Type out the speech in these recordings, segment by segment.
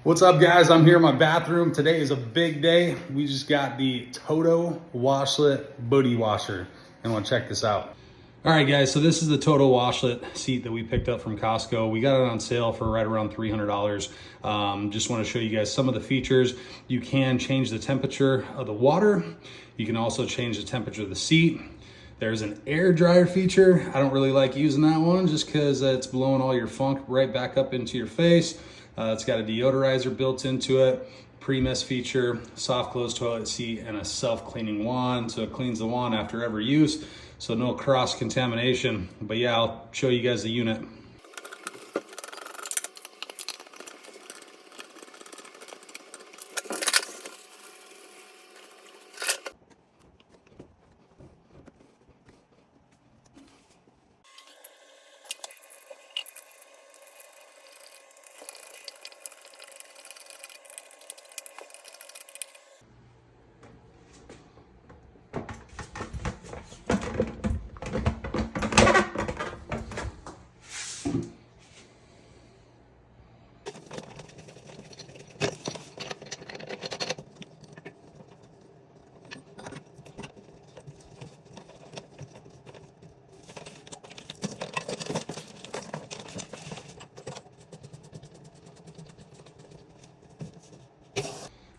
What's up, guys? I'm here in my bathroom. Today is a big day. We just got the Toto Washlet booty washer, and we'll check this out. All right, guys, so this is the Toto Washlet seat that we picked up from Costco. We got it on sale for right around $300. Just want to show you guys some of the features. You can change the temperature of the water. You can also change the temperature of the seat. There's an air dryer feature. I don't really like using that one just because it's blowing all your funk right back up into your face. It's got a deodorizer built into it, pre-mist feature, soft close toilet seat, and a self-cleaning wand. So it cleans the wand after every use, so no cross-contamination. But yeah, I'll show you guys the unit.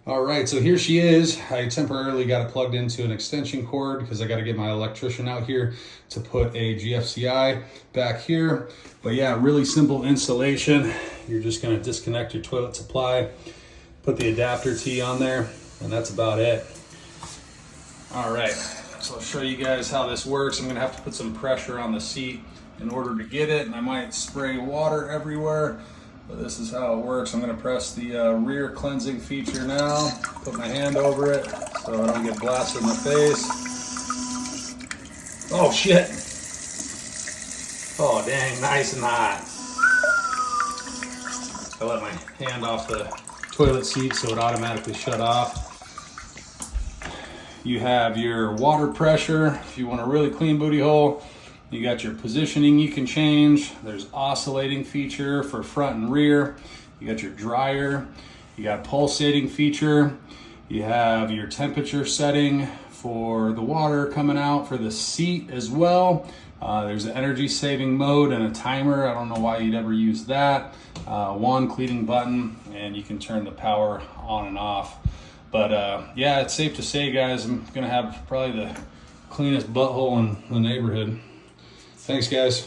All right, so here she is. I temporarily got it plugged into an extension cord because I got to get my electrician out here to put a GFCI back here. But yeah, really simple installation. You're just gonna disconnect your toilet supply, put the adapter T on there, and that's about it. All right, so I'll show you guys how this works. I'm gonna have to put some pressure on the seat in order to get it, and I might spray water everywhere. But this is how it works. I'm gonna press the rear cleansing feature now, put my hand over it so I don't get blasted in the face. Oh shit. Oh dang, nice and hot. I let my hand off the toilet seat so it automatically shut off. You have your water pressure if you want a really clean booty hole. You got your positioning you can change. There's oscillating feature for front and rear. You got your dryer. You got pulsating feature. You have your temperature setting for the water coming out for the seat as well. There's an energy saving mode and a timer. I don't know why you'd ever use that. Wand cleaning button, and you can turn the power on and off. But yeah, it's safe to say, guys, I'm gonna have probably the cleanest butthole in the neighborhood. Thanks, guys.